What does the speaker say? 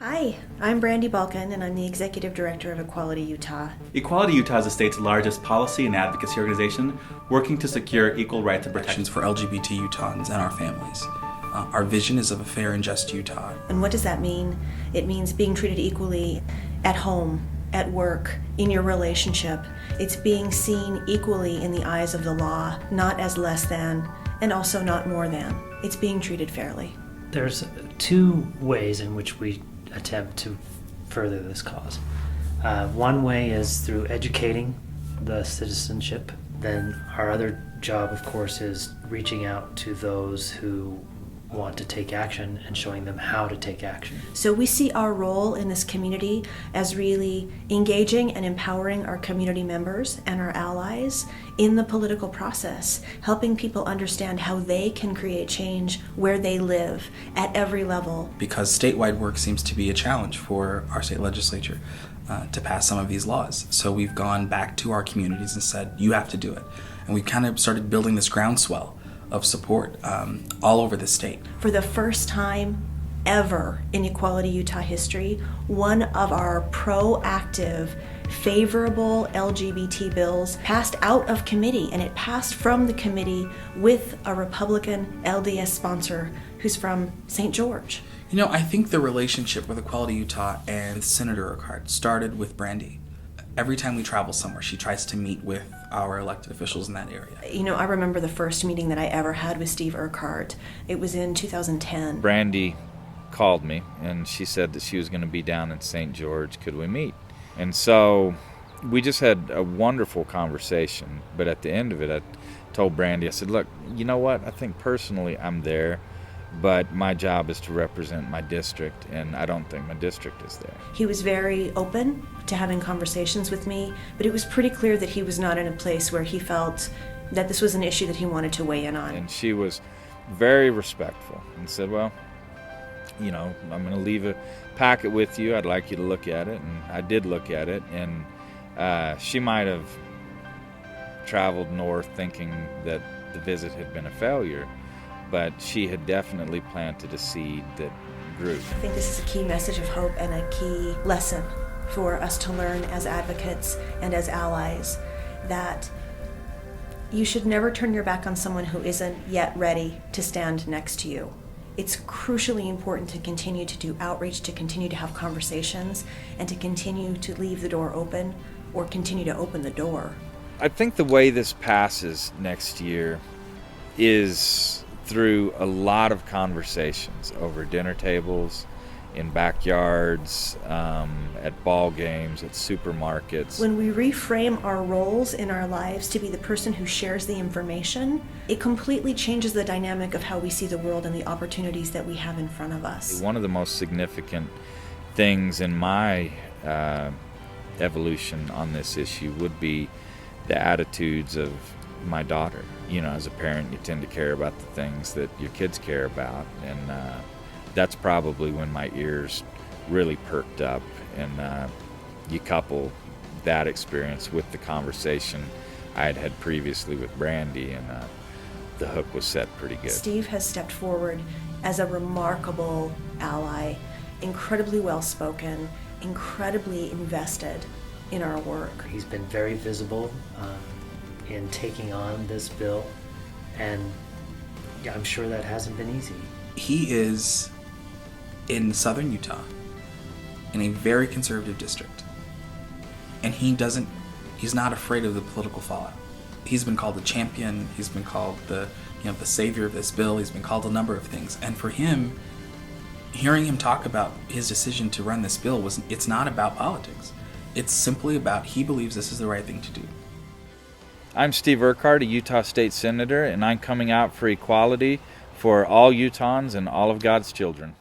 Hi, I'm Brandi Balkin, and I'm the Executive Director of Equality Utah. Equality Utah is the state's largest policy and advocacy organization working to secure equal rights and protections for LGBT Utahns and our families. Our vision is of a fair and just Utah. And what does that mean? It means being treated equally at home, at work, in your relationship. It's being seen equally in the eyes of the law, not as less than, and also not more than. It's being treated fairly. There's two ways in which we attempt to further this cause. One way is through educating the citizenship. Then our other job, of course, is reaching out to those who want to take action and showing them how to take action. So we see our role in this community as really engaging and empowering our community members and our allies in the political process, helping people understand how they can create change where they live at every level. Because statewide work seems to be a challenge for our state legislature to pass some of these laws. So we've gone back to our communities and said, you have to do it. And we've kind of started building this groundswell of support all over the state. For the first time ever in Equality Utah history, one of our proactive, favorable LGBT bills passed out of committee, and it passed from the committee with a Republican LDS sponsor who's from St. George. You know, I think the relationship with Equality Utah and Senator Urquhart started with Brandi. Every time we travel somewhere, she tries to meet with our elected officials in that area. You know, I remember the first meeting that I ever had with Steve Urquhart. It was in 2010. Brandi called me, and she said that she was going to be down in St. George. Could we meet? And so we just had a wonderful conversation. But at the end of it, I told Brandi, I said, look, you know what? I think personally I'm there, but my job is to represent my district, and I don't think my district is there. He was very open to having conversations with me, but it was pretty clear that he was not in a place where he felt that this was an issue that he wanted to weigh in on. And she was very respectful and said, well, you know, I'm going to leave a packet with you. I'd like you to look at it. And I did look at it, and she might have traveled north thinking that the visit had been a failure, but she had definitely planted a seed that grew. I think this is a key message of hope and a key lesson for us to learn as advocates and as allies, that you should never turn your back on someone who isn't yet ready to stand next to you. It's crucially important to continue to do outreach, to continue to have conversations, and to continue to leave the door open or continue to open the door. I think the way this passes next year is through a lot of conversations over dinner tables, in backyards, at ball games, at supermarkets. When we reframe our roles in our lives to be the person who shares the information, it completely changes the dynamic of how we see the world and the opportunities that we have in front of us. One of the most significant things in my evolution on this issue would be the attitudes of my daughter. You know, as a parent, you tend to care about the things that your kids care about, and that's probably when my ears really perked up. And you couple that experience with the conversation I had had previously with Brandi, and the hook was set pretty good. Steve has stepped forward as a remarkable ally, incredibly well-spoken, incredibly invested in our work. He's been very visible in taking on this bill, and I'm sure that hasn't been easy. He is in southern Utah in a very conservative district, and he's not afraid of the political fallout. He's been called the champion, he's been called the savior of this bill, he's been called a number of things. And for him, hearing him talk about his decision to run this bill, it's not about politics. It's simply about he believes this is the right thing to do. I'm Steve Urquhart, a Utah State Senator, and I'm coming out for equality for all Utahns and all of God's children.